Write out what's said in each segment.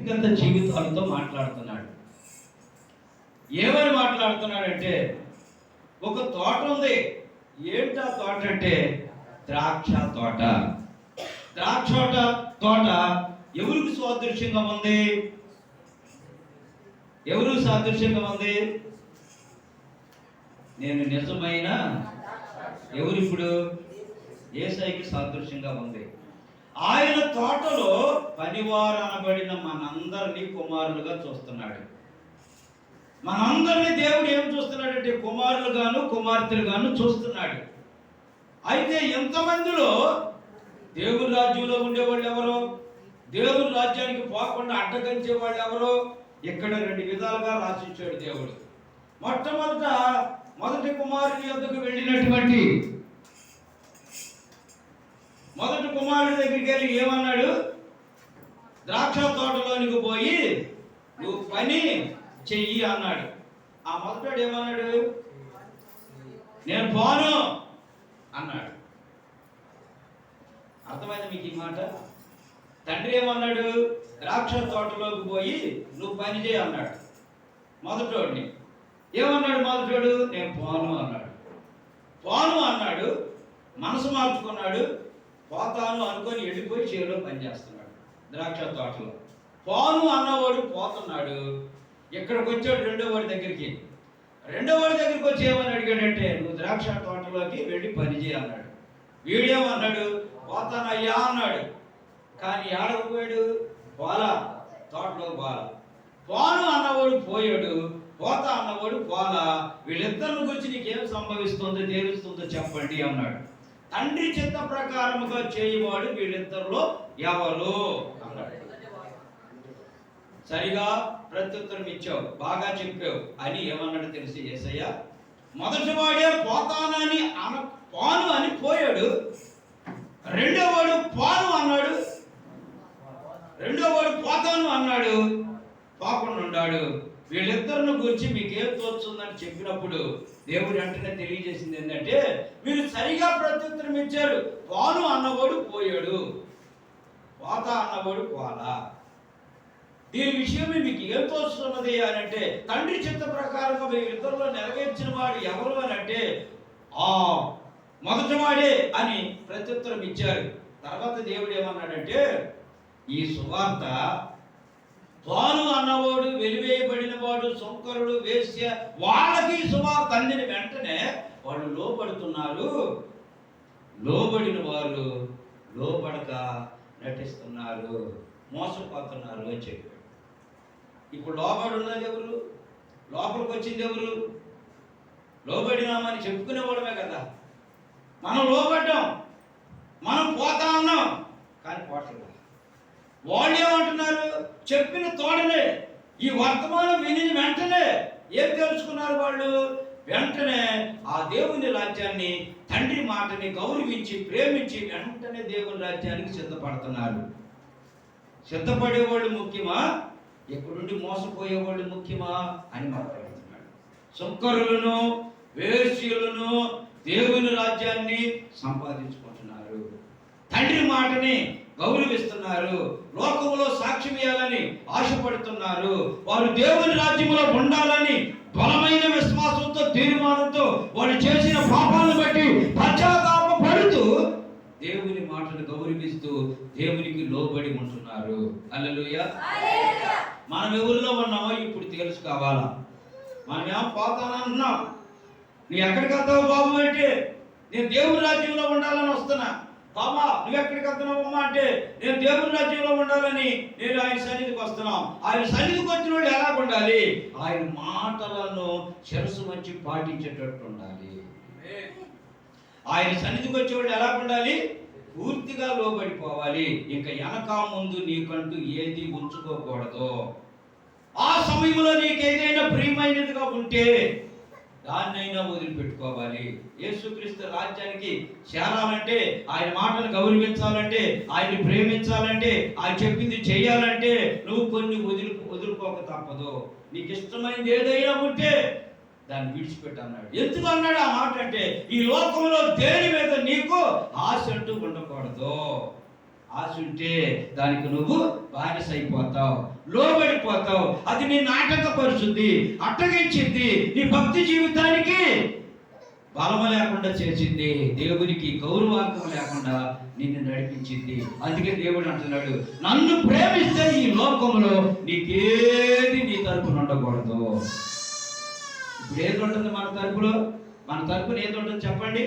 వ్యక్తిగత జీవితాలతో మాట్లాడుతున్నాడు. ఏమని మాట్లాడుతున్నాడంటే, ఒక తోట ఉంది. ఏంటా తోట అంటే ద్రాక్ష తోట. ద్రాక్ష తోట ఎవరికి సాదృశ్యంగా ఉంది? ఎవరు సాదృశ్యంగా ఉంది? నేను నిజమైన ఎవరు? ఇప్పుడు యేసయ్యకి సాదృశ్యంగా ఉంది. ఆయన తోటలో పనివారు అనబడిన మనందరినీ కుమారులుగా చూస్తున్నాడు. మనందరినీ దేవుడు ఏం చూస్తున్నాడంటే కుమారులుగాను కుమార్తెలుగాను చూస్తున్నాడు. అయితే ఎంతమందిలో దేవుని రాజ్యంలో ఉండేవాళ్ళు ఎవరో, దేవుని రాజ్యానికి పోకుండా అడ్డగించే వాళ్ళు ఎవరో ఇక్కడ రెండు విధాలుగా రాసిచ్చాడు దేవుడు. మొదటి కుమారుని యొద్దకు వెళ్ళినటువంటి మొదటి కుమారుడి దగ్గరికి వెళ్ళి ఏమన్నాడు? ద్రాక్ష తోటలోనికి పోయి నువ్వు పని చెయ్యి అన్నాడు. ఆ మొదటి ఏమన్నాడు? నేను పోను అన్నాడు. అర్థమైంది మీకు ఈ మాట? తండ్రి ఏమన్నాడు? ద్రాక్ష తోటలోకి పోయి నువ్వు పని చేయి అన్నాడు. మొదటోడిని ఏమన్నాడు? మొదటోడు నేను పోను అన్నాడు. పోను అన్నాడు, మనసు మార్చుకున్నాడు, పోతాను అనుకొని వెళ్ళిపోయి చేలో పనిచేస్తున్నాడు ద్రాక్ష తోటలో. పోను అన్నవాడు పోతున్నాడు. ఇక్కడికి వచ్చాడు రెండో వాడి దగ్గరికి. రెండో వాడి దగ్గరికి వచ్చి ఏమని అడిగాడంటే నువ్వు ద్రాక్ష తోటలోకి వెళ్ళి పని చేయి అన్నాడు. వీడేమన్నాడు? పోతానయ్యా అన్నాడు. కానీ ఆడకపోయాడు, పోలా, తోటలో పోలా. పోను అన్నవాడు పోయాడు, పోతా అన్నవాడు పోలా. వీళ్ళిద్దరిని గురించి నీకేం సంభవిస్తుందో తెలుస్తుందో చెప్పండి అన్నాడు. తండ్రి చిత్త ప్రకారముగా చేయవాడు వీళ్ళిద్దరిలో ఎవరు అన్నాడు. సరిగా ప్రత్యుత్తరం ఇచ్చావు, బాగా చెప్పావు అని ఏమన్నాడు తెలిసి యేసయ్య? మొదటి వాడే పోతానని పోను అని పోయాడు. రెండో వాడు పోను అన్నాడు. రెండో వాడు పోతాను అన్నాడు, పోకుండా ఉన్నాడు. వీళ్ళిద్దరిని గురించి మీకేం తోచుందని చెప్పినప్పుడు దేవుడు వెంటనే తెలియజేసింది ఏంటంటే మీరు సరిగా ప్రత్యుత్తరం ఇచ్చారు. పోను అన్నవాడు పోయాడు, పోతా అన్నవాడు పోలా. దీని విషయమే మీకు ఏం తోచుతున్నది అని అంటే తండ్రి చిత్త ప్రకారంగా వీళ్ళిద్దరిలో నెరవేర్చిన వాడు ఎవరు అని అంటే ఆ మొదటి వాడే అని ప్రత్యుత్తరం ఇచ్చారు. తర్వాత దేవుడు ఏమన్నాడంటే ఈ సువార్త పోను అన్నవాడు, వెలివేయబడిన వాడు, సొంకరుడు, వేశ్య వాళ్ళకి సువార్త అందిన వెంటనే వాళ్ళు లోబడుతున్నారు. లోబడిన వారు లోబడక నటిస్తున్నారు, మోసపోతున్నారు అని చెప్పాడు. ఇప్పుడు లోబడి ఉన్నది ఎవరు? లోపలికి వచ్చింది ఎవరు? లోబడినామని చెప్పుకునేవాడమే కదా. మనం లోబడ్డాం, మనం పోతా ఉన్నాం, కానీ పోవట్లేదు. వాళ్ళు ఏమంటున్నారు? చెప్పిన తోడనే ఈ వర్తమానం విని వెంటనే ఏం తెలుసుకున్నారు వాళ్ళు? వెంటనే ఆ దేవుని రాజ్యాన్ని, తండ్రి మాటని గౌరవించి ప్రేమించి వెంటనే దేవుని రాజ్యానికి సిద్ధపడుతున్నారు. సిద్ధపడేవాళ్ళు ముఖ్యమా, ఎక్కడుండి మోసపోయేవాళ్ళు ముఖ్యమా అని మాట్లాడుతున్నాడు. సుంకరులను, వేశ్యలను దేవుని రాజ్యాన్ని సంపాదించుకుంటున్నారు, తండ్రి మాటని గౌరవిస్తున్నారు, లోకములో సాక్ష్యం ఇవ్వాలని ఆశపడుతున్నారు. వారు దేవుని రాజ్యంలో ఉండాలని బలమైన విశ్వాసంతో, తీర్మానంతో వాళ్ళు చేసిన పాపాలను బట్టి పశ్చాత్తాపపడుతూ దేవుని మాటను గౌరవిస్తూ దేవునికి లోబడి ఉంటున్నారు. హల్లెలూయా. మనం ఎవరిలో ఉన్నామో ఇప్పుడు తెలుసుకోవాలా. మనం ఏమో పోతానంటున్నాం. నీ ఎక్కడికి వస్తావు బాబు అంటే నేను దేవుని రాజ్యంలో ఉండాలని వస్తున్నా. బాబా నువ్వు ఎక్కడికి వస్తున్నావమ్మా అంటే నేను దేవుని రాజ్యంలో ఉండాలని నేను ఆయన సన్నిధికి వస్తున్నాం. ఆయన సన్నిధికి వచ్చిన వాళ్ళు ఎలా ఉండాలి? ఆయన మాటలను శిరస్సు వంచి పాటించేటట్టు ఉండాలి. ఆయన సన్నిధికి వచ్చేవాళ్ళు ఎలా ఉండాలి? పూర్తిగా లోబడిపోవాలి. ఇంకా వెనక ముందు నీకంటూ ఏది ఉంచుకోకూడదు. ఆ సమయంలో నీకు ఏదైనా ప్రియమైనదిగా ఉంటే దాన్నైనా వదిలిపెట్టుకోవాలి. యేసుక్రీస్తు రాజ్యానికి చేరాలంటే, ఆయన మాటను గౌరవించాలంటే, ఆయన్ని ప్రేమించాలంటే, ఆయన చెప్పింది చేయాలంటే నువ్వు కొన్ని వదులుకోక తప్పదు. నీకు ఇష్టమైనది ఏదైనా ఉంటే దాన్ని విడిచిపెట్టు అన్నాడు. ఎందుకు అన్నాడు ఆ మాట అంటే ఈ లోకంలో దేని మీద నీకు ఆశ అంటూ ఉండకూడదు. ఆశ ఉంటే దానికి నువ్వు బానిస అయిపోతావు, లోబడిపోతావు. అది నీ నాటకపరుచుద్ది, అట్టగించింది, నీ భక్తి జీవితానికి బలము లేకుండా చేసింది, దేవునికి గౌరవార్థం లేకుండా నిన్ను నడిపించింది. అందుకే దేవుడు అంటున్నాడు, నన్ను ప్రేమిస్తే ఈ లోకంలో నీకేది నీ తరపున ఉండకూడదు. ఇప్పుడు ఏది ఉంటుంది మన తరపులో? మన తరపున ఏది ఉంటుంది చెప్పండి?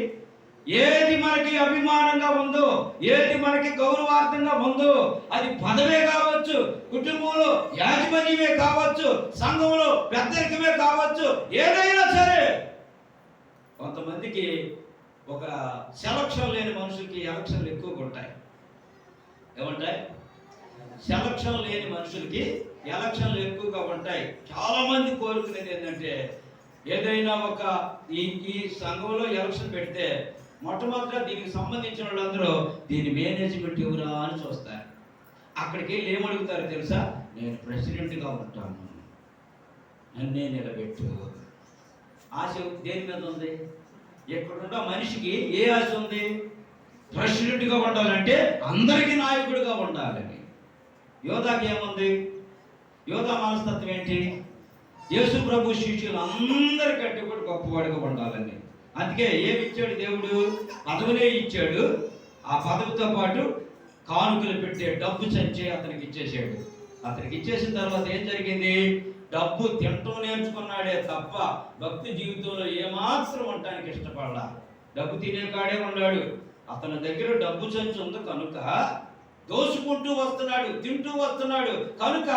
ఏది మనకి అభిమానంగా ఉందో, ఏది మనకి గౌరవార్థంగా ఉందో, అది పదవే కావచ్చు, కుటుంబంలో యాజమాన్యమే కావచ్చు, సంఘంలో పెద్దరికమే కావచ్చు, ఏదైనా సరే. కొంతమందికి ఒక సెలక్షన్ లేని మనుషులకి ఎలక్షన్లు ఎక్కువగా ఉంటాయి. ఏమంటాయి? సెలక్షన్ లేని మనుషులకి ఎలక్షన్లు ఎక్కువగా ఉంటాయి. చాలా మంది కోరుకునేది ఏంటంటే, ఏదైనా ఒక ఈ సంఘంలో ఎలక్షన్ పెడితే మొట్టమొదట దీనికి సంబంధించిన వాళ్ళందరూ దీని మేనేజ్మెంట్ ఎవరా అని చూస్తారు. అక్కడికి వెళ్ళి ఏమడుగుతారు తెలుసా? నేను ప్రెసిడెంట్గా ఉంటాను, నన్నే నిలబెట్టు. ఆశ దేని మీద ఉంది? ఎక్కడున్న మనిషికి ఏ ఆశ ఉంది? ప్రెసిడెంట్గా ఉండాలంటే అందరికీ నాయకుడిగా ఉండాలని. యోధాకి ఏముంది? యోధా మనస్తత్వం ఏంటి? యేసు ప్రభు శిష్యులు అందరికంటే కూడా గొప్పవాడిగా ఉండాలని. అందుకే ఏమి ఇచ్చాడు దేవుడు? పదవినే ఇచ్చాడు. ఆ పదవితో పాటు కానుకలు పెట్టే డబ్బు సంచి అతనికి ఇచ్చేసాడు. అతనికి ఇచ్చేసిన తర్వాత ఏం జరిగింది? డబ్బు తింటూ నేర్చుకున్నాడే తప్ప భక్తి జీవితంలో ఏమాత్రం ఉండటానికి ఇష్టపడాల. డబ్బు తినే కాడే ఉన్నాడు. అతని దగ్గర డబ్బు సంచి ఉంది కనుక దోసుకుంటూ వస్తున్నాడు, తింటూ వస్తున్నాడు కనుక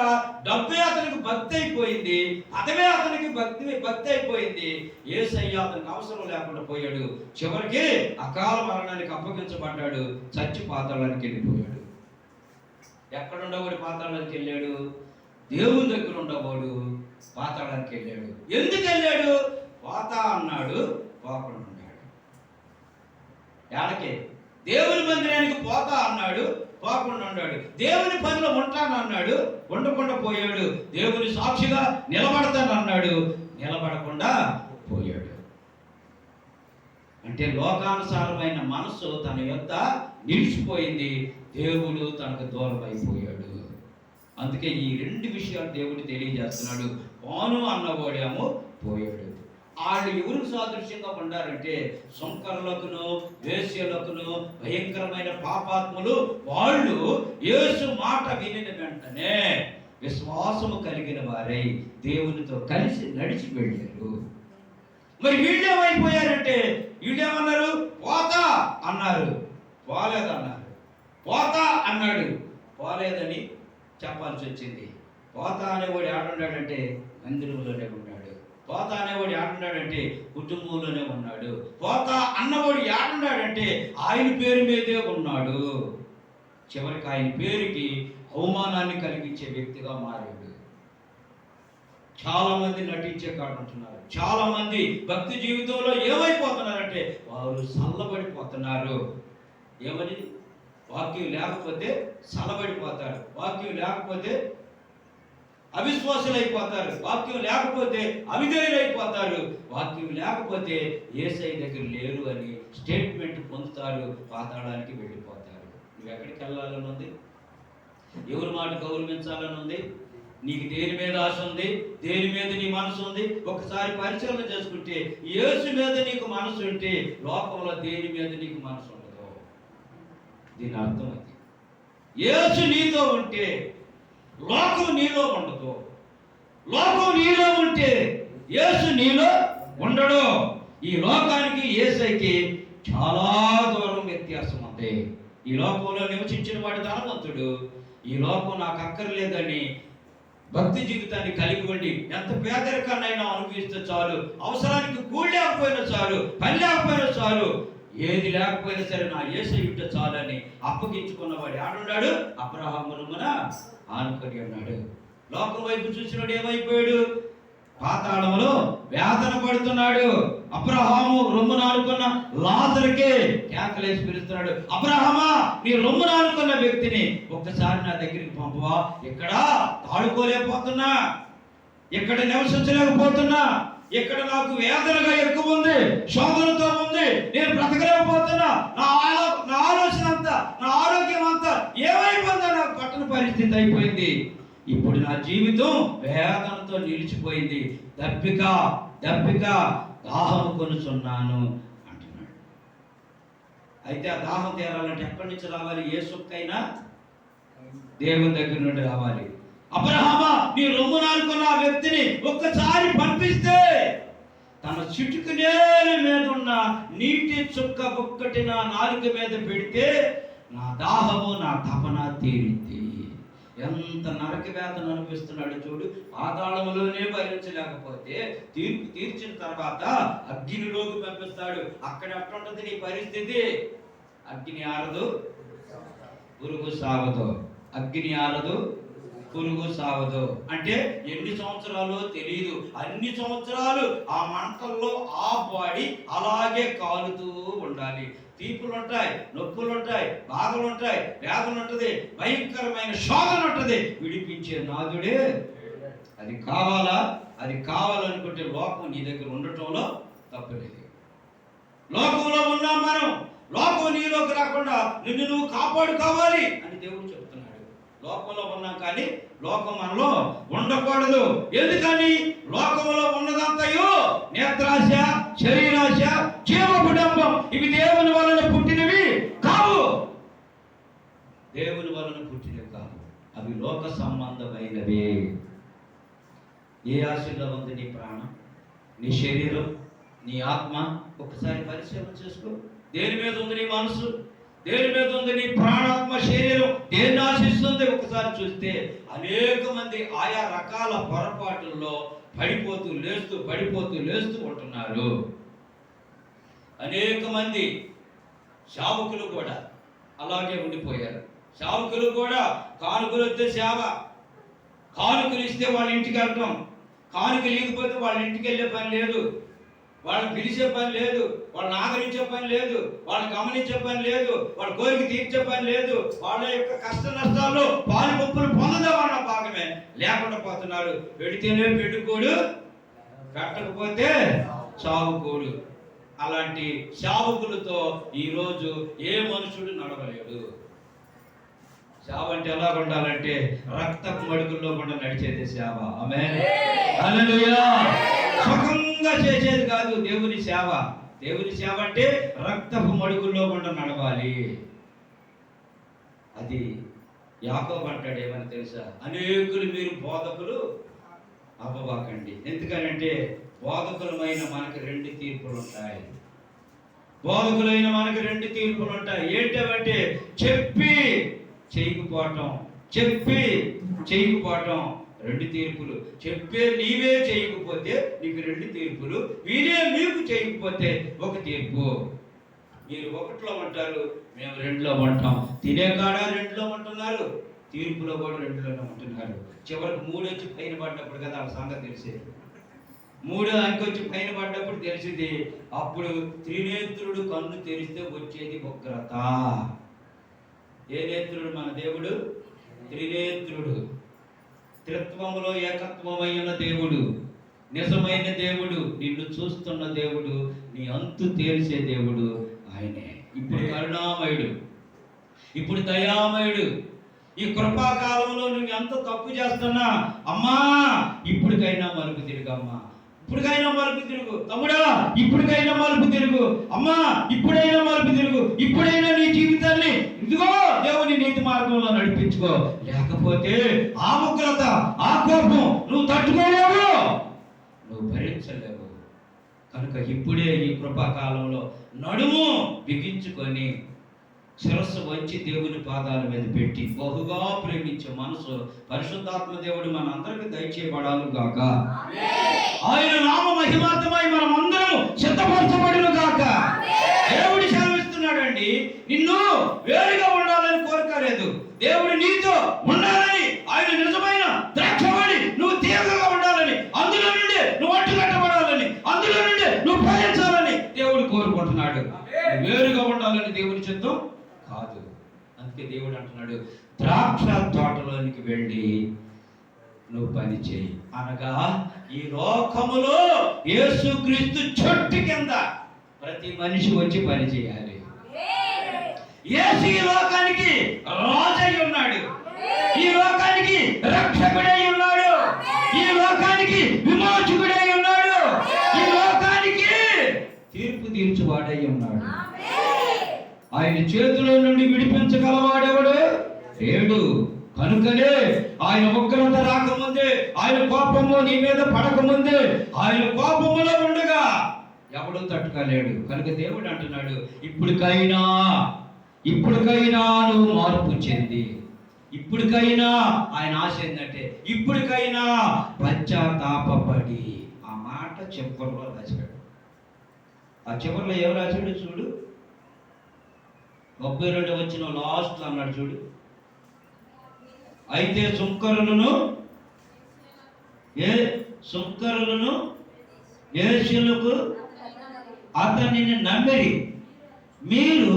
డబ్బే అతనికి భక్తి అయిపోయింది, పదవే అతనికి భక్తి అయిపోయింది. యేసయ్య అతనికి అవసరం లేకుండా పోయాడు. చివరికి అకాల మరణానికి అప్పగించబడ్డాడు, చచ్చి పాతాళానికి వెళ్ళిపోయాడు. ఎక్కడుండవాడు పాతాళానికి వెళ్ళాడు? దేవుని దగ్గర ఉండవాడు పాతాళానికి వెళ్ళాడు. ఎందుకు వెళ్ళాడు? పోతా అన్నాడు, పోకుండా ఉన్నాడు. ఏడకే దేవుని మందిరానికి పోతా అన్నాడు, పోకుండా ఉన్నాడు. దేవుని పనిలో ఉంటానన్నాడు, ఉండకుండా పోయాడు. దేవుని సాక్షిగా నిలబడతానన్నాడు, నిలబడకుండా పోయాడు. అంటే లోకానుసారమైన మనస్సు తన యొద్ద నిలిచిపోయింది, దేవుడు తనకు దూరం అయిపోయాడు. అందుకే ఈ రెండు విషయాలు దేవుడు తెలియజేస్తున్నాడు. పోను అన్నవాడేమో పోయాడు. వాళ్ళు ఎవరికి సాదృశ్యంగా ఉండారంటే సుంకరులకును, వేశ్యలకును, భయంకరమైన పాపాత్ములు. వాళ్ళు యేసు మాట వినిన వెంటనే విశ్వాసము కలిగిన వారై దేవునితో కలిసి నడిచి వెళ్ళారు. మరి వీళ్ళేమైపోయారంటే, వీళ్ళేమన్నారు? పోతా అన్నారు, పోలేదన్నారు. పోతా అన్నాడు, పోలేదని చెప్పాల్సి వచ్చింది. పోతా అనేవాడు ఏడున్నాడంటే మందిరంలోనే ఉన్నాడు. పోతా అనేవాడు ఏడున్నాడంటే కుటుంబంలోనే ఉన్నాడు. పోతా అన్నవాడు ఏడున్నాడంటే ఆయన పేరు మీదే ఉన్నాడు. చివరికి ఆయన పేరుకి అవమానాన్ని కలిగించే వ్యక్తిగా మారాడు. చాలా మంది నటించే కాడుంటున్నారు. చాలా మంది భక్తి జీవితంలో ఏమైపోతున్నారంటే వారు చల్లబడిపోతున్నారు. ఏమని? వాక్యం లేకపోతే చల్లబడిపోతారు, వాక్యం లేకపోతే అవిశ్వాసులైపోతారు, వాక్యం లేకపోతే అవిధేయులైపోతారు, వాక్యం లేకపోతే యేసయ్య దగ్గర లేరు అని స్టేట్మెంట్ పొందుతారు, పాతాళానికి వెళ్ళిపోతారు. నువ్వు ఎక్కడికి వెళ్ళాలని ఉంది? ఎవరి మాట గౌరవించాలని ఉంది? నీకు దేని మీద ఆశ ఉంది? దేని మీద నీ మనసు ఉంది? ఒకసారి పరిశీలన చేసుకుంటే యేసు మీద నీకు మనసు ఉంటే లోకంలో దేని మీద నీకు మనసు ఉండదు. దీని అర్థం అది. యేసు నీతో ఉంటే లోకం నీలో ఉండదు. లోకం నీలో ఉంటే యేసు నీలో ఉండడు. ఈ లోకానికి యేసయ్యకి చాలా దూరం వ్యత్యాసం ఉంది. ఈ లోకంలో నివసించిన వాడు ధనవంతుడు. ఈ లోకం నాకు అక్కర్లేదని భక్తి జీవితాన్ని కలిగి ఉండి ఎంత పేదరికాన్నైనా అనుభవిస్తే చాలు, అవసరానికి కూలి లేకపోయినా చాలు, పని లేకపోయినా చాలు, ఏది లేకపోయినా సరే నా యేసయ్య ఉంటే చాలని అప్పగించుకున్నవాడు ఏడున్నాడు? అబ్రహాము రొమ్మున ఆనుకొని ఉన్నాడు. లోకం వైపు చూసినాడు ఏమైపోయాడు? పాతాళంలో వేదన పడుతున్నాడు. అబ్రహాము రొమ్మున ఆనుకున్న లాజరుకే కేకలేసి పిలుస్తున్నాడు, అబ్రహామా నీ రొమ్మున ఆనుకున్న వ్యక్తిని ఒక్కసారి నా దగ్గరికి పంపవా? ఇక్కడ తాడుకోలేకపోతున్నా, ఇక్కడ నివసించలేకపోతున్నా, ఇక్కడ నాకు వేదనగా ఎక్కువ ఉంది, శోధనతో ఉంది, నేను బ్రతకలేకపోతున్నా, నా ఆలోచన అంతా, నా ఆరోగ్యం అంతా ఏమైపోయిందో నాకు పట్టణ పరిస్థితి అయిపోయింది. ఇప్పుడు నా జీవితం వేదనతో నిలిచిపోయింది, దప్పిక దాహం కొనుచున్నాను అంటున్నాడు. అయితే ఆ దాహం తీరాలంటే ఎక్కడి నుంచి రావాలి? ఏ సొక్కైనా దేవుని దగ్గర నుండి రావాలి. అబ్రహామా, నీ రొమ్మున అనుకున్న ఆ వ్యక్తిని ఒక్కసారి పంపిస్తే తన చిటుకు నేల మీద ఉన్న నీటి చుక్క ఒక్కటి నా నాలుక మీద పెడితే నా దాహము, నా తపన తీరింది. ఎంత నరక వేదన అనిపిస్తున్నాడు చూడు. పాతాళములోనే భరించలేకపోతే తీర్పు తీర్చిన తర్వాత అగ్నిలోకి పంపిస్తాడు. అక్కడ ఎట్లుంటుంది నీ పరిస్థితి? అగ్ని ఆరదు, పురుగు సాగదు. అగ్ని ఆరదు, పురుగు సావదు. అంటే ఎన్ని సంవత్సరాలు తెలియదు, అన్ని సంవత్సరాలు ఆ మంటల్లో ఆ బాడీ అలాగే కాలుతూ ఉండాలి. తీపులు ఉంటాయి, నొప్పులు ఉంటాయి, బాధలు ఉంటాయి, వేదన ఉంటుంది, భయంకరమైన శోధన ఉంటుంది. విడిపించే నాదుడే. అది కావాలా? అది కావాలనుకుంటే లోకం నీ దగ్గర ఉండటంలో తప్పులేదు. లోకంలో ఉన్నాం మనం, లోకం నీలోకి రాకుండా నిన్ను నువ్వు కాపాడుకోవాలి అని దేవుడు చెప్తున్నాడు. లోకంలో ఉన్నాం కానీ లోకం మనలో ఉండకూడదు. ఎందుకని? లోకంలో ఉన్నదంతయు నేత్రాశ, శరీరాశ, జీవపుడంబం, ఇవి దేవుని వలన పుట్టినవి కావు. దేవుని వలన పుట్టినవి కావు, అవి లోక సంబంధమైనవే. ఏ ఆశలో ఉంది నీ ప్రాణం, నీ శరీరం, నీ ఆత్మ? ఒకసారి పరిశీలన చేసుకో. దేని మీద ఉంది నీ మనసు? దేని మీద ఉంది నీ ప్రాణాత్మ శరీరం? దేన్ని ఆశిస్తుంది? ఒకసారి చూస్తే అనేక మంది ఆయా రకాల పొరపాటుల్లో పడిపోతూ లేస్తూ ఉంటున్నారు. అనేక మంది సేవకులు కూడా అలాగే ఉండిపోయారు. సేవకులు కూడా కానుకలు వస్తే సేవ, కానుకలు ఇస్తే వాళ్ళ ఇంటికి వెళ్ళటం, కానుకలు లేకపోతే వాళ్ళ ఇంటికి వెళ్ళే పని లేదు, వాళ్ళని పిలిచే పని లేదు, వాళ్ళని ఆదరించే పని లేదు, వాళ్ళని గమనించే పని లేదు, వాళ్ళ కోరిక తీర్చే పని లేదు. వాళ్ళ యొక్క కష్ట నష్టాల్లో పాలు పంపులు పొందదామన్న భాగమే లేకుండా పోతున్నారు. పెడితేనే పెట్టుకోడు, పెట్టకపోతే చావుకోడు. అలాంటి సేవకులతో ఈరోజు ఏ మనుషుడు నడవలేడు. సేవ అంటే ఎలా ఉండాలంటే రక్తపు మడుగుల్లో కూడా నడిచేది సేవ. ఆమేన్, హల్లెలూయా. సుఖంగా చేసేది కాదు దేవుని సేవ. దేవుని సేవ అంటే రక్తపు మడుగుల్లో కూడా నడవాలి. అది యాకోబు అంటాడు ఏమని తెలుసా? అనేకులు మీరు బోధకులు అవ్వబాకండి. ఎందుకనంటే బోధకులమైన మనకు 2 తీర్పులు ఉంటాయి. బోధకులైన మనకు 2 తీర్పులు ఉంటాయి. ఏంటంటే చెప్పి చేయకపోవటం, చెప్పి చేయకపోవటం 2 తీర్పులు. చెప్పే నీవే చేయకపోతే నీకు 2 తీర్పులు, వీరే నీకు చేయకపోతే 1 తీర్పు. మీరు 1లో ఉంటారు, మేము 2లో ఉంటాం. తినే కాడ 2లో ఉంటున్నారు, తీర్పులో కూడా 2లోనే ఉంటున్నారు. చివరికి 3 వచ్చి పైన పడ్డప్పుడు కదా వాళ్ళ సంగతి తెలిసేది. 3 అంకొచ్చి పైన పడ్డప్పుడు తెలిసింది. అప్పుడు త్రినేత్రుడు కన్ను తెరిస్తే వచ్చేది ఉగ్రత. ఏ నేత్రుడు? మన దేవుడు త్రినేత్రుడు. త్రిత్వములో ఏకత్వమైన దేవుడు, నిజమైన దేవుడు, నిన్ను చూస్తున్న దేవుడు, నీ అంతు తేల్చే దేవుడు ఆయనే. ఇప్పుడు కరుణామయుడు, ఇప్పుడు దయామయుడు. ఈ కృపాకాలంలో నువ్వు ఎంత తప్పు చేస్తున్నా, అమ్మా ఇప్పటికైనా మలుపు తిరుగమ్మా, ఇప్పటికైనా మలుపు తిరుగు తమ్ముడా, ఇప్పటికైనా మలుపు తిరుగు అమ్మా, ఇప్పుడైనా మలుపు తిరుగు, ఇప్పుడైనా నీ జీవితాన్ని ఇదిగో దేవుని నీతి మార్గంలో నడిపించుకో. లేకపోతే ఆ ఉగ్రత, ఆ కోపం నువ్వు తట్టుకోలేవు, నువ్వు భరించలేవు. కనుక ఇప్పుడే ఈ కృపాకాలంలో నడుము బిగించుకొని శిరస్సు వంచి దేవుని పాదాల మీద పెట్టి బహుగా ప్రేమించే మనసు పరిశుద్ధాత్మ దేవుడు మన అందరికి దయచేయబడాలి గాక. ఆయన నామ మహిమార్థమై మనం అందరం సిద్ధపరచబడును గాక. దేవుడు సెలవిస్తున్నాడండి, నిన్ను వేరుగా ఉండాలని కోరుకోలేదు. దేవుడు నీతో ఉండాలని, ఆయన నిజమైన ద్రాక్షవాడి, నువ్వు తీవ్రంగా ఉండాలని, అందులో నుండి నువ్వు అడ్డుకట్టబడాలని, అందులో నుండి నువ్వు ఫలించాలని దేవుడు కోరుకుంటున్నాడు. వేరుగా ఉండాలని దేవుని చిత్తం కాదు. అందుకే దేవుడు అంటున్నాడు, ద్రాక్ష తోటలోనికి వెళ్ళి నువ్వు పని చేయి అనగా, ఈ లోకములో యేసుక్రీస్తు చెట్టు కింద ప్రతి మనిషి వచ్చి పని చేయాలి. యేసు ఈ లోకానికి రాజై ఉన్నాడు, ఈ లోకానికి రక్షకుడై ఉన్నాడు, ఈ లోకానికి విమోచకుడై ఉన్నాడు, ఈ లోకానికి తీర్పు తీర్చువాడై ఉన్నాడు. ఆయన చేతిలో నుండి విడిపించగలవాడెవడు లేడు. కనుకనే ఆయన ఉగ్రత రాకముందే, ఆయన కోపము నీ మీద పడకముందే, ఆయన కోపములో ఉండగా ఎవడు తట్టుకోలేడు. కనుక దేవుడు అంటున్నాడు, ఇప్పటికైనా నువ్వు మార్పు చెంది, ఇప్పటికైనా ఆయన ఆశ ఏంటంటే ఇప్పటికైనా పశ్చాత్తాపపడి. ఆ మాట చివరిలో రాశాడు. ఆ చివరిలో ఏం రాశాడు చూడు, 32 వచ్చిన లాస్ట్ అన్నాడు చూడు. అయితే సుంకరులను యేసులకు అతనిని నమ్మిరి, మీరు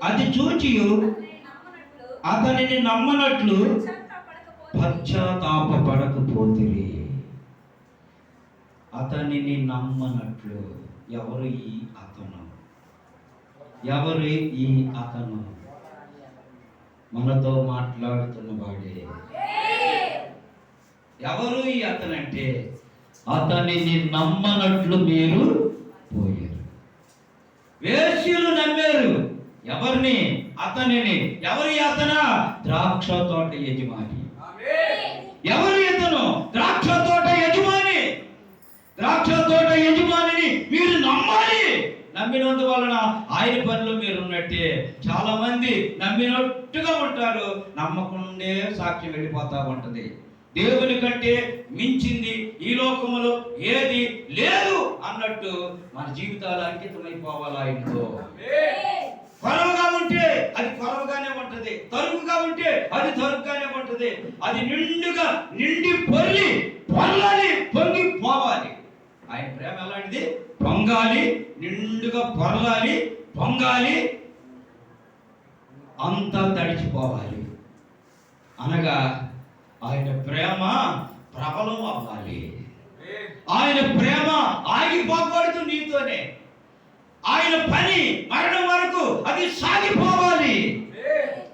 అది చూచి అతనిని నమ్మనట్లు పశ్చాత్తాపపడకపోతిరి. అతనిని నమ్మనట్లు. ఎవరు ఈ అతను? ఎవరు ఈ అతను? మనతో మాట్లాడుతున్న వాడే. ఎవరు ఈ అతనంటే, అతనిని నమ్మనట్లు మీరు పోయారు. వేశ్యలు నమ్మారు ఎవరిని? అతనిని. ఎవరి అతన? ద్రాక్ష తోట యజమాని. ఎవరు ఇతను? ద్రాక్ష తోట యజమాని. ద్రాక్ష తోట యజమానిని మీరు నమ్మాలి. నమ్మినందువలన ఆయన పనులు మీరు ఉన్నట్టే. చాలా మంది నమ్మినట్టుగా ఉంటారు, నమ్మకుండే సాక్ష్యం వెళ్ళిపోతా ఉంటది. దేవుని కంటే మించింది ఈ లోకములో ఏది లేదు అన్నట్టు మన జీవితాలు అంకితమైపోవాలి ఆయనతో. కొరవగా ఉంటే అది కొరవగానే ఉంటది, తరువుగా ఉంటే అది తరువుగానే ఉంటది. అది నిండుగా నిండి పొర్లాలి, పొంగి పోవాలి. ఆయన ప్రేమ ఎలాంటిది? పొంగాలి, నిండుగా పొరలాలి, పొంగాలి, అంతా తడిచిపోవాలి. అనగా ఆయన ప్రేమ ప్రబలం అవ్వాలి. ఆయన ప్రేమ ఆగిపోకూడదు నీతోనే. ఆయన పని మరణం వరకు అది సాగిపోవాలి.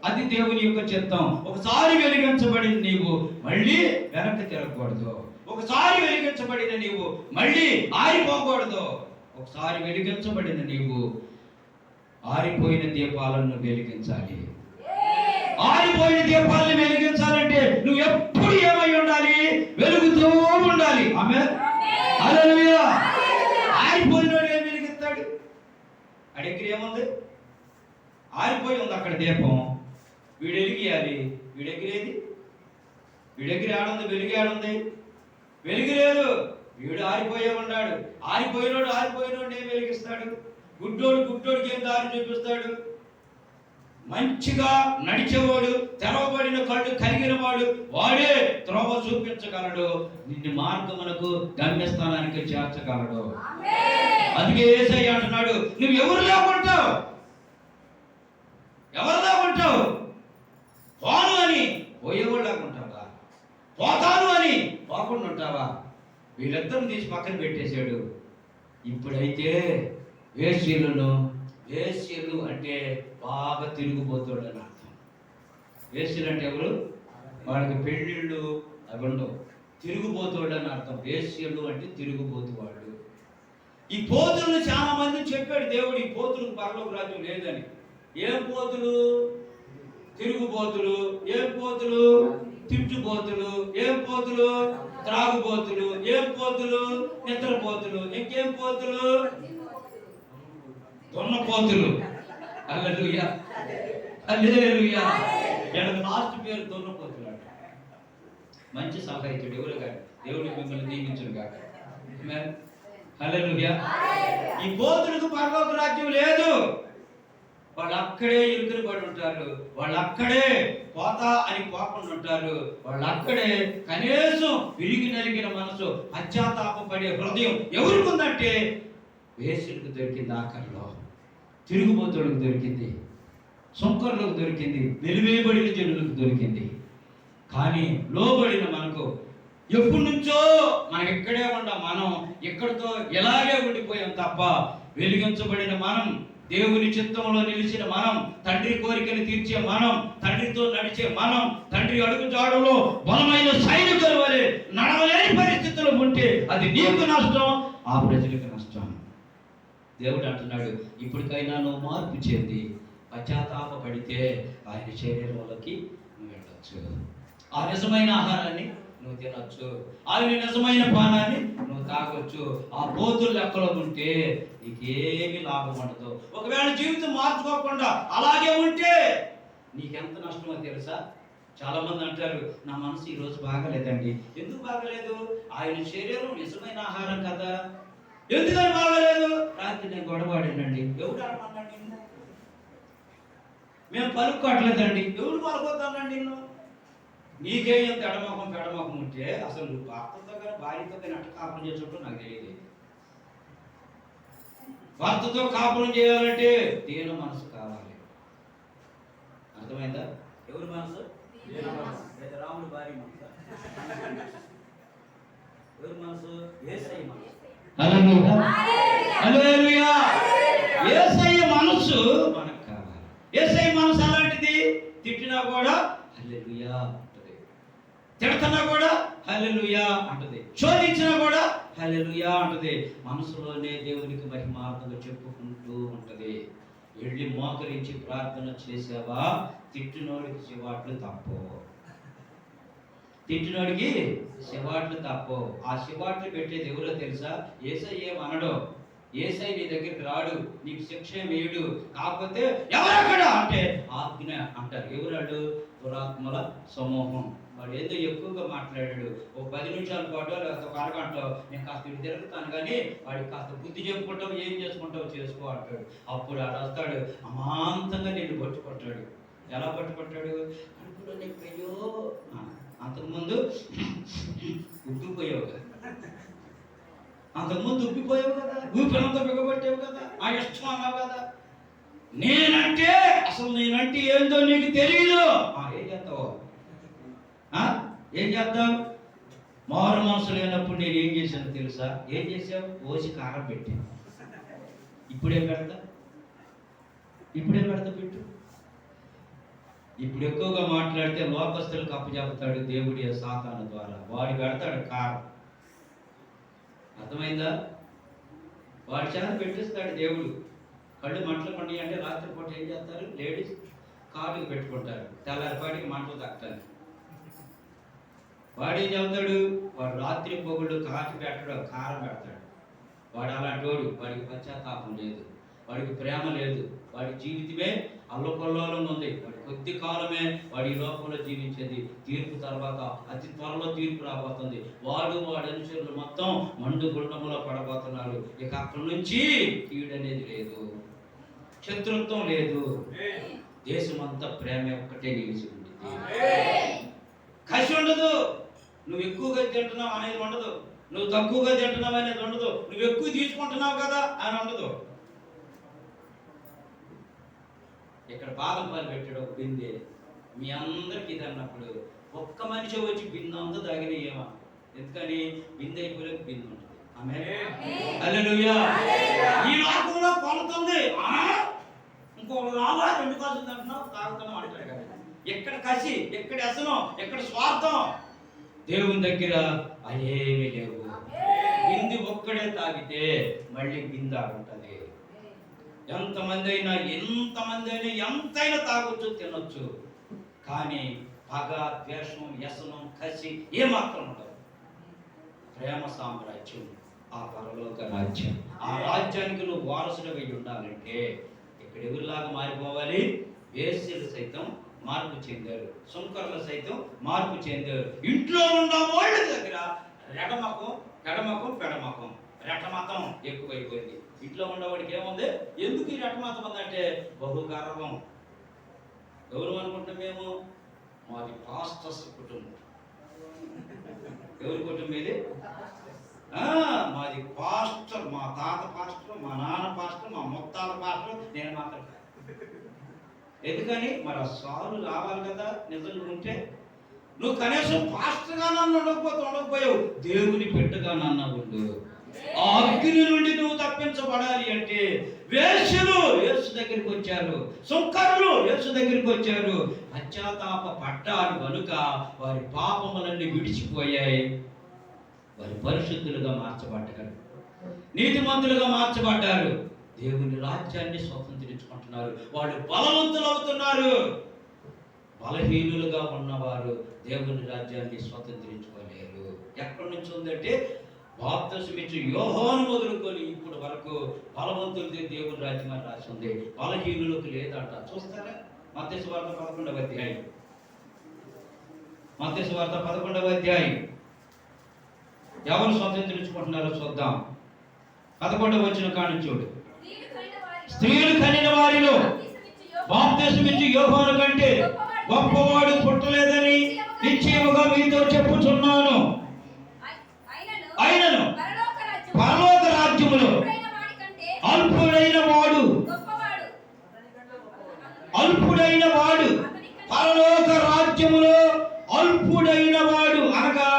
అది దేవుని యొక్క చిత్తం. ఒకసారి వెలిగించబడిన నీవు మళ్ళీ వెనక్కి తిరగకూడదు. ఒకసారి వెలిగించబడిన నీవు మళ్ళీ ఆరిపోకూడదు. ఒకసారి వెలిగించబడిన నీవు ఆరిపోయిన దీపాలను వెలిగించాలి. ఆరిపోయిన దీపాలను వెలిగించాలంటే నువ్వు ఎప్పుడు ఏమై ఉండాలి? వెలుగుతూ ఉండాలి. ఆమేన్. హల్లెలూయా. ఆరిపోయినోడు ఏం వెలిగిస్తాడు? ఆ దగ్గర ఏముంది? ఆరిపోయి ఉంది అక్కడ దీపం. వీడు వెలిగియాలి. వీడెగిరేది? వీడెగిరి ఆడుంది, వెలిగి ఆడుంది, వెలిగి లేదు. వీడు ఆరిపోయే ఉన్నాడు. ఆరిపోయినోడు ఏం వెలిగిస్తాడు? గుడ్డోడికి ఏం దారి చూపిస్తాడు? మంచిగా నడిచేవాడు, తెరవబడిన కళ్ళు కలిగిన వాడు, వాడే త్రోవ చూపించగలడు, నిన్ను మార్గమునకు గమ్యస్థానానికి చేర్చగలడు. అందుకే యేసయ్య అంటున్నాడు, నువ్వు ఎవరు లేకుంటావు? పోను అని పోయేవాడు లేకుంటావా? పోతాను అని పోకుండా ఉంటావా? వీళ్ళిద్దరిని తీసి పక్కన పెట్టేశాడు. ఇప్పుడైతే వేశ్యలు అంటే బాగా తిరుగుబోతాడు అని అర్థం. వేశ్యలు అంటే ఎవరు? వాళ్ళకి పెళ్ళిళ్ళు అవి ఉండవు, తిరుగుబోతాడు అని అర్థం. వేశ్యలు అంటే తిరుగుబోతువాడు. ఈ పోతులను చాలా మంది చెప్పాడు దేవుడు, ఈ పోతులకు పరలోక రాజ్యం లేదని. ఏం పోతులు? తిరుగుబోతులు. ఏం పోతులు? తిట్టుబోతులు. ఏం పోతులు? త్రాగుబోతులు. ఏం పోతులు? నిద్రపోతులు. ఇంకేం పోతులు? దున్నపోతులు. హల్లెలూయా, హల్లెలూయా. ఎనకు లాస్ట్ పేరు దున్నపోతులు అంట. మంచి సహాయకుడు ఎవరు కాదు. దేవుడు మిమ్మల్ని దీవించును గాక. ఆమేన్. హల్లెలూయా. ఈ పోతులకు పరలోక రాజ్యం లేదు. వాళ్ళు అక్కడే ఇరుకుని పడి ఉంటారు. వాళ్ళు అక్కడే పోతా అని పోకుండా ఉంటారు. వాళ్ళు అక్కడే కనీసం విరిగి నలిగిన మనసు, పశ్చాత్తాపపడే హృదయం ఎవరికి ఉందంటే వేసులకు దొరికింది. ఆఖరిలో తిరుగుబోతులకు దొరికింది, సుంకరులకు దొరికింది, వెలివేయబడిన జనులకు దొరికింది. కానీ లోబడిన మనకు ఎప్పటి నుంచో మనకి ఇక్కడే ఉండ మనం ఇక్కడితో ఎలాగే ఉండిపోయాం తప్ప, వెలిగించబడిన మనం, దేవుని చిత్తంలో నిలిచిన మనం, తండ్రి కోరికను తీర్చే మనం, తండ్రితో నడిచే మనం, తండ్రి అడుగు జాడలో బలమైన సైనికుల వలె నడవలేని పరిస్థితులు ఉంటే అది నీకు నష్టం, ఆ ప్రజలకు నష్టం. దేవుడు అంటున్నాడు, ఇప్పటికైనా నువ్వు మార్పు చెంది పశ్చాత్తాపడితే ఆయన శరీరంలోకి నువ్వు వెళ్ళొచ్చు, ఆ నిజమైన ఆహారాన్ని నువ్వు తినొచ్చు, ఆయన నిజమైన పానాన్ని నువ్వు తాగొచ్చు. ఆ బోతులు లెక్కలో ఉంటే నీకేమి లాభం ఉండదు. ఒకవేళ జీవితం మార్చుకోకుండా అలాగే ఉంటే నీకెంత నష్టమో తెలుసా? చాలా మంది అంటారు, నా మనసు ఈరోజు బాగలేదండి. ఎందుకు బాగలేదు? ఆయన శరీరం నిజమైన ఆహారం కదా. ఎందుకని బాగలేదు? రాత్రి నేను గొడవాడినండి. ఎవడు ఆడమన్నాడు నిన్ను? మేము పలుకోవట్లేదండి. ఎవడు పలుకోతానండి నిన్ను? నీకే ఎంత ఎడమొఖం ఉంటే అసలు నువ్వు భర్తతో కానీ భార్యతో కానీ అట్ట కాపురం చేసినప్పుడు నాకు తెలియదు. భర్తతో కాపురం చేయాలంటే దీన మనసు కావాలి. అర్థమైందా? ఎవరి మనసు? రాముడి భార్య మనసు. ఎవరి మనసు? యేసయ్య మనసు. హల్లెలూయా. యేసయ్య మనసు మనకు కావాలి. యేసయ్య మనసు అలాంటిది. తిట్టినా కూడా హల్లెలూయా అంటది, తిడుతున్నా కూడా హల్లెలూయా అంటది, శోధించినా కూడా హల్లెలూయా అంటది. మనసులోనే దేవునికి మహిమార్థంగా చెప్పుకుంటూ ఉంటది. వెళ్ళి మోకరించి ప్రార్థన చేసావా? తిట్టినోడికి శివాట్లు తప్పు, తిట్టినోడికి శివాట్లు తప్పు. ఆ శివాట్లు పెట్టేది ఎవరో తెలుసా? యేసయ్య ఏమనడు. యేసయ్య నీ దగ్గరికి రాడు, నీకు శిక్ష వేయడు. కాకపోతే ఎవరక్కడ అంటే ఆజ్ఞ అంటారు. ఎవరాడు? దురాత్మల సమూహం. వాడు ఏదో ఎక్కువగా మాట్లాడాడు. ఒక 10 నిమిషాల పాటు లేకపోతే ఒక అరగంట నేను కాస్త ఇటు తిరుగుతాను కానీ వాడికి కాస్త బుద్ధి చెప్పుకుంటావు, ఏం చేసుకుంటావు చేసుకో అంటాడు. అప్పుడు ఆడు వస్తాడు, అమాంతంగా నిన్ను పట్టుకుంటాడు. ఎలా పట్టుకుంటాడు? అనుకున్నా నీకయ్యో, అంతకుముందు ఉబ్బిపోయావు కదా, అంతకుముందు ఉబ్బిపోయావు కదా, ఊపిరంతా బిగబట్టావు కదా, ఆ ఇష్టం అన్నావు కదా, నేనంటే అసలు నేనంటే ఏందో నీకు తెలియదు. ఏం చేస్తావు? ఏం చేద్దాం? మారు మనసు లేనప్పుడు నేను ఏం చేశాను తెలుసా? ఏం చేసావు? ఓసి కారం పెట్టి ఇప్పుడేం పెడతా? పెట్టు. ఇప్పుడు ఎక్కువగా మాట్లాడితే లోకస్తులకు అప్పచెప్తాడు దేవుడి సాతాను ద్వారా. వాడు పెడతాడు కారం. అర్థమైందా? వాడి చేత పెట్టిస్తాడు దేవుడు. కళ్ళు మంటలు పండి అంటే రాత్రిపూట ఏం చేస్తారు? లేడీస్ కాటుకు పెట్టుకుంటారు, తెల్లారిపాటికి మంటలు తగ్గుతారు. వాడు ఏం చెబుతాడు? వాడు రాత్రి పొగుళ్ళు కాటు పెట్టడు, కారం పెడతాడు. వాడు అలాంటి వాడు. వాడికి పశ్చాత్తాపం లేదు, వాడికి ప్రేమ లేదు, వాడి జీవితమే అల్లకొల్లోలంగా ఉంది. వాడి కొద్ది కాలమే వాడి లోకంలో జీవించేది. తీర్పు తర్వాత అతి త్వరలో తీర్పు రాబోతుంది. వాడు వాడి అనుచరులు మొత్తం మండు గుండంలో పడబోతున్నారు. ఇక అక్కడి నుంచి కీడు అనేది లేదు, శత్రుత్వం లేదు. దేశమంతా ప్రేమ ఒక్కటే నిలిచి ఉంది. కసి ఉండదు. నువ్వు ఎక్కువగా తింటున్నావు అనేది ఉండదు, నువ్వు తక్కువగా తింటున్నావు అనేది ఉండదు, నువ్వు ఎక్కువ తీసుకుంటున్నావు కదా అని ఉండదు. ఇక్కడ బాదం పాలు పెట్టాడు ఒక బిందె, మీ అందరికి ఇది అన్నప్పుడు ఒక్క మనిషి వచ్చి బిందె అంతా తాగిన ఏమా? ఎందుకని? బిందె అయిపోయే బిందె ఉంటుంది. హల్లెలూయా. ఈ లోకంలో కొలుతుంది, ఇంకొక రావా 2 కాసులు అంటున్నావు, తాగుతున్నావు అంటాడు కదా. ఎక్కడ కసి, ఎక్కడ వ్యసనం, ఎక్కడ స్వార్థం? దేవుని దగ్గర అయేమీ లేవు. బిందె ఒక్కడే తాగితే మళ్ళీ బిందె ఉంటుంది. ఎంతమంది అయినా ఎంతైనా తాగొచ్చు, తినొచ్చు. కానీ పగ, ద్వేషం, వ్యసనం, కసి ఏమాత్రం ఉండదు. ప్రేమ సామ్రాజ్యం, ఆ పరలోక రాజ్యం. ఆ రాజ్యానికి నువ్వు వారసుడిగా ఉండాలంటే ఇక్కడ ఎవరిలాగా మారిపోవాలి? వేశ్యలు సైతం మార్పు చెందారు, సుంకర్లు సైతం మార్పు చెందారు. ఇంట్లో ఉన్న వాళ్ళ దగ్గర పెడమకం రెట్టమతం ఎక్కువైపోయింది. ఇంట్లో ఉన్నవాడికి ఏముంది? ఎందుకు ఈ రెట్టమతం ఉందంటే బహు గర్వం. ఎవరు అనుకుంటాం మేము? మాది పాస్టర్స్ కుటుంబం. ఎవరి కుటుంబం ఇది? మాది పాస్టర్, మా తాత పాస్టర్, మా నాన్న పాస్టర్, మా ముత్తాల పాస్టర్, నేను మాత్రం. ఎందుకని? మరి ఆ సాలు రావాలి కదా నిజంగా ఉంటే. నువ్వు కనీసం పాస్టర్గా నన్ను ఉండకపోయావు, దేవుని బిడ్డగా నన్ను ఉండు. ఆ అగ్ని నుండి నువ్వు తప్పించబడాలి అంటే వేశ్యలు యేసు దగ్గరికి వచ్చారు, సుంకరులు యేసు దగ్గరికి వచ్చారు, పశ్చాత్తాప పడ్డారు కనుక వారి పాపములన్నీ విడిచిపోయాయి. వారి పరిశుద్ధులుగా మార్చబడ్డారు, నీతిమంతులుగా మార్చబడ్డారు, దేవుని రాజ్యాన్ని స్వతంత్రించుకుంటున్నారు. వాళ్ళు బలవంతులు అవుతున్నారు. బలహీనులుగా ఉన్నవారు దేవుని రాజ్యాన్ని స్వతంత్రించుకోలేరు. ఎక్కడి నుంచి ఉందంటే బాప్తిసం ఇచ్చి యోహాను మొదలుకొని ఇప్పుడు వరకు బలవంతులది దేవుని రాజ్యం అని రాసి ఉంది, బలహీనులకు లేదంట. చూస్తారా? మత్తయి సువార్త 11వ అధ్యాయం, మత్తయి సువార్త 11వ అధ్యాయం. ఎవరు స్వతంత్రించుకుంటున్నారో చూద్దాం. 11వ వచనం కాని చూడు. స్త్రీలు కనిన వారిలో బాప్తిసం ఇచ్చి యోహాను కంటే గొప్పవాడు పుట్టలేదని నిశ్చయముగా మీతో చెప్పుచున్నాను. అయినను పరలోక రాజ్యములో అల్పుడైన వాడు పరలోక రాజ్యములో అల్పుడైన వాడు అనగా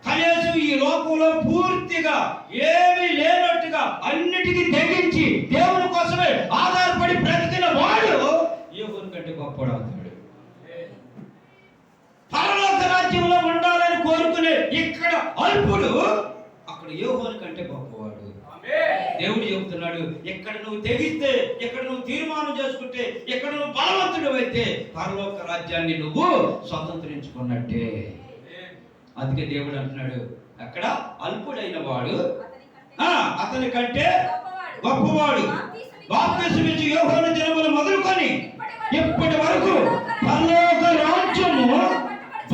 కనీసం ఈ లోకంలో పూర్తిగా ఏమీ లేనట్టుగా అన్నిటికీ తెగించి దేవుని కోసమే ఆధారపడి బ్రతికిన వాడు యోహాను కంటే గొప్పవాడు అవుతాడు. పరలోక రాజ్యంలో ఉండాలని కోరుకునే ఇక్కడ అల్పుడు అక్కడ యోహాను కంటే గొప్పవాడు. దేవుడు చెబుతున్నాడు, ఎక్కడ నువ్వు తెగిస్తే, ఎక్కడ నువ్వు తీర్మానం చేసుకుంటే, ఎక్కడ నువ్వు బలవంతుడు అయితే పరలోక రాజ్యాన్ని నువ్వు స్వతంత్రించుకున్నట్టే. అందుకే దేవుడు అంటున్నాడు, అక్కడ అల్పుడైన వాడు అతని కంటే గొప్పవాడు. బాప్తిసం ఇచ్చి యోహాను దినములు మొదలుకొని ఇప్పటి వరకు పరలోక రాజ్యము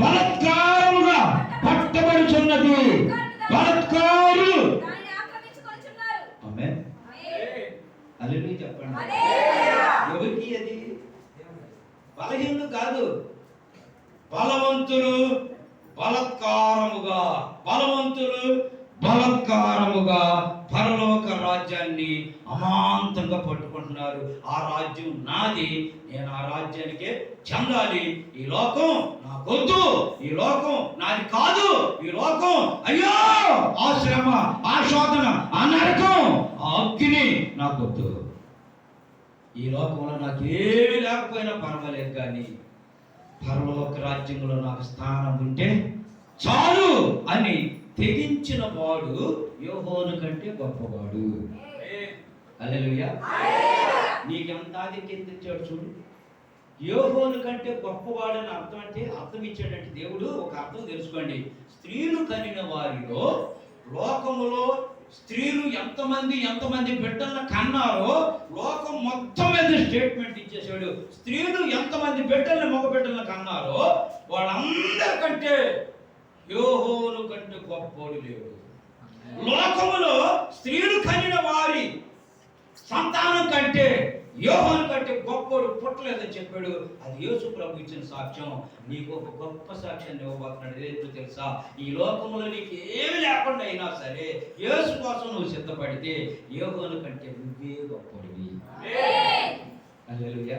బలత్కారముగా పట్టబడుచున్నది. బలత్కారులు చెప్పండి, ఎవరికి అది? బలహీనులు కాదు, బలవంతులు బలత్కారముగా పరలోక రాజ్యాన్ని అమాంతంగా పట్టుకుంటున్నారు. ఆ రాజ్యం నాది, నేను ఆ రాజ్యానికే చెందాలి. ఈ లోకం నాకొద్దు, ఈ లోకం నాది కాదు, ఈ లోకం అయ్యో ఆ శ్రమ, ఆ శోధన, ఆ నరకం, ఆ అగ్ని నాకొద్దు. ఈ లోకంలో నాకు ఏమీ లేకపోయినా పర్వాలేదు, కానీ పరలోక రాజ్యంలో నాకు స్థానం ఉంటే చాలు అని తెగించిన వాడు యోహాను కంటే గొప్పవాడు. హల్లెలూయా. నీకెంత ఆధిక్యత ఇచ్చాడు చూడు. యోహాను కంటే గొప్పవాడని అర్థం ఇచ్చాడంటే దేవుడు ఒక అర్థం తెలుసుకోండి. స్త్రీలు కనిన వారిలో లోకములో స్త్రీలు ఎంతమంది బిడ్డలను కన్నారో లోకం మొత్తం మీద స్టేట్మెంట్ ఇచ్చేసాడు. స్త్రీలు ఎంతమంది బిడ్డలను మగ బిడ్డలను కన్నారో వాళ్ళందరికంటే యోహాను కంటే గొప్పోడు లేడు. లోకములో స్త్రీలు కనిన వారి సంతానం కంటే యోహాను కంటే గొప్పోడు పుట్టలేదని చెప్పాడు. అది యేసు ప్రభు ఇచ్చిన సాక్ష్యం. నీకు ఒక గొప్ప సాక్ష్యాన్ని ఇవ్వబోతున్నాడు. ఏంటో తెలుసా? ఈ లోకంలో నీకు ఏమి లేకుండా అయినా సరే యేసు కోసం నువ్వు సిద్ధపడితే యోహాను కంటే నువ్వే గొప్పడివి. హల్లెలూయా.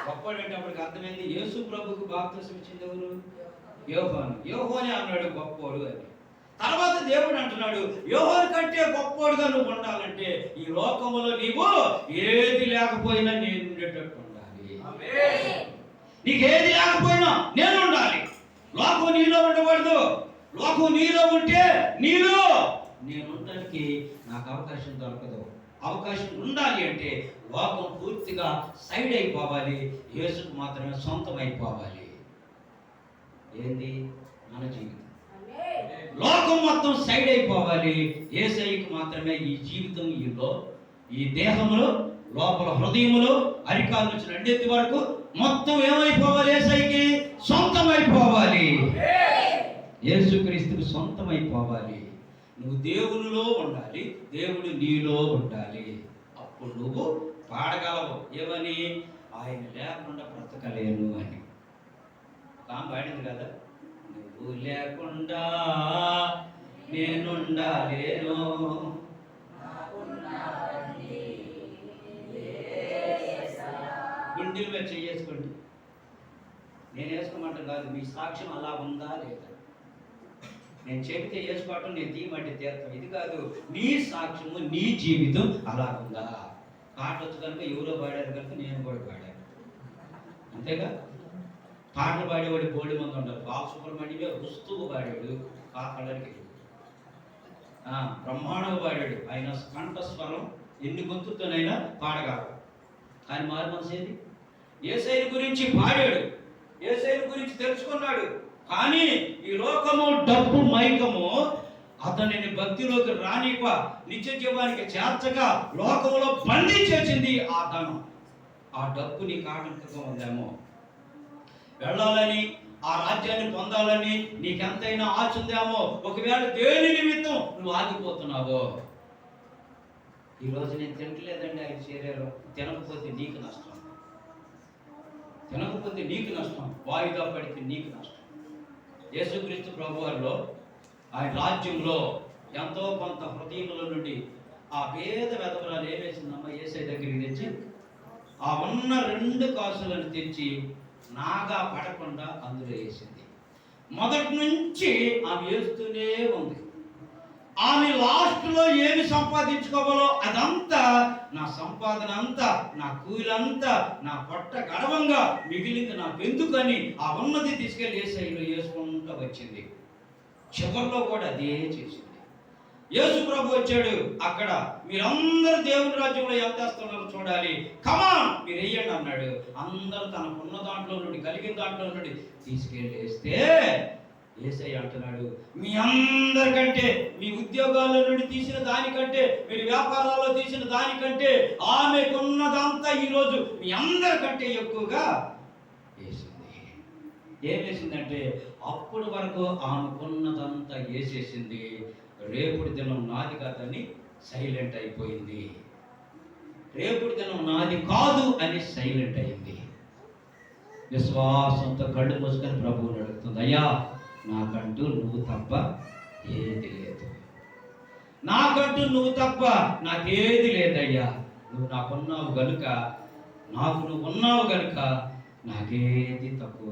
గొప్పడు అంటే అప్పటికి అర్థమైంది. యేసు ప్రభుకు బాప్తిసం ఇచ్చింది ఎవరు? యోహానే అన్నాడు గొప్పోడు అని. తర్వాత దేవుడు అంటున్నాడు, యోహాను కంటే గొప్పోడుగా నువ్వు ఉండాలంటే ఈ లోకములో నీవు ఏది లేకపోయినా నేను ఉండేటట్టు ఉండాలి. నీకేది లేకపోయినా నేను ఉండాలి. లోకం నీలో ఉండకూడదు. లోకం నీలో ఉంటే నీలో నేను ఉండడానికి నాకు అవకాశం దొరకదు. అవకాశం ఉండాలి అంటే లోకం పూర్తిగా సైడ్ అయిపోవాలి, యేసుకు మాత్రమే సొంతం అయిపోవాలి. ఏంది మన జీవితం? లోకం మొత్తం సైడ్ అయిపోవాలి, యేసయ్యకు మాత్రమే ఈ జీవితం, ఈ దేహములో లోపల హృదయములో అరికాల నుంచి రెండెత్తి వరకు మొత్తం ఏమైపోవాలి? యేసయ్యకి సొంతం అయిపోవాలి. యేసుక్రీస్తుకు సొంతం అయిపోవాలి. నువ్వు దేవునిలో ఉండాలి, దేవుడు నీలో ఉండాలి. అప్పుడు నువ్వు పాడగలవు. ఏమని? ఆయన లేకుండా బ్రతకలేను అని. పాడింది కదా, నువ్వు లేకుండా నేనుండాలేను, గుండెల మీద చేసుకోండి. నేను వేసుకోమంటాను కాదు, మీ సాక్ష్యం అలా ఉందా లేదా. నేను చెబితే వేసుకోవటం, నేను తీయమంటే తీర్థం, ఇది కాదు. నీ సాక్ష్యము, నీ జీవితం అలా ఉందా. పాట వచ్చు కనుక ఎవరో పాడారు కనుక నేను కూడా పాడాను, అంతేగా. పాటలు పాడేవాడు బోడి మంది ఉండరు. బాలసుబ్రహ్మణ్యమే రుస్తువు పాడాడు, కాకలకి బ్రహ్మాండంగా పాడాడు. ఆయన కంఠస్వరం ఎన్ని గొంతుతోనైనా పాడగలరు. కానీ మారు మనసేది యేసయ్య గురించి పాడాడు, యేసయ్య గురించి తెలుసుకున్నాడు. కానీ ఈ లోకము, డబ్బు, మైకము అతనిని భక్తిలోకి రానిక, నిత్య జీవానికి చేర్చక లోకంలో బందీ చేసింది ఆ ధనం. ఆ డబ్బు నీకు ఆటంకంగా ఉందేమో. వెళ్ళాలని, ఆ రాజ్యాన్ని పొందాలని నీకెంతైనా ఆశ ఉందేమో. ఒకవేళ దేని నిమిత్తం నువ్వు ఆగిపోతున్నావో. ఈరోజు నేను తినట్లేదండి ఆయన శరీరం, తినకపోతే నీకు నష్టం, తినకపోతే నీకు నష్టం, వాయిదా పడితే నీకు నష్టం. యేసుక్రీస్తు ప్రభువారిలో, ఆయన రాజ్యంలో ఎంతో కొంత హృదయముల నుండి ఆ పేద వెధవరాలు ఏమేసిందమ్మా, యేసయ్య దగ్గరికి తెచ్చి ఆ ఉన్న 2 కాసులను తెచ్చి నాగా పడకుండా అందులో వేసింది. మొదటి నుంచి ఆమె వేస్తూనే ఉంది. ఆమె లాస్ట్లో ఏమి సంపాదించుకోవాలో అదంతా, నా సంపాదన అంతా, నా కూలంతా, నా పొట్ట గడవంగా మిగిలింది నాకెందుకని ఆ ఉన్నది తీసుకెళ్ళి యేసయ్యలో వేసుకుంటూ వచ్చింది. చివరిలో కూడా అదే చేసింది. యేసు ప్రభు వచ్చాడు, అక్కడ మీరందరూ దేవుని రాజ్యంలో ఎంత వేస్తున్నారో చూడాలి, కమాన్ మీరు వేయండి అన్నాడు. అందరూ తనకున్న దాంట్లో నుండి, కలిగిన దాంట్లో నుండి తీసుకెళ్ళి వేస్తే యేసయ్య అంటున్నాడు, మీ అందరికంటే, మీ ఉద్యోగాల్లో నుండి తీసిన దానికంటే, మీరు వ్యాపారాల్లో తీసిన దానికంటే ఆమెకున్నదంతా ఈరోజు మీ అందరికంటే ఎక్కువగా వేసింది. ఏం వేసిందంటే, అప్పటి వరకు ఆమెకున్నదంతా వేసేసింది. రేపుడి దినం నాది కాదని సైలెంట్ అయిపోయింది. రేపుడి దినం నాది కాదు అని సైలెంట్ అయింది. విశ్వాసంతో కళ్ళు మూసుకొని ప్రభువుని అడుగుతుంది, అయ్యా నాకంటూ నువ్వు తప్ప ఏది లేదు, నాకంటూ నువ్వు తప్ప నాకేది లేదయ్యా. నువ్వు నాకున్నావు గనుక, నాకు నువ్వు ఉన్నావు గనుక నాకేది తక్కువ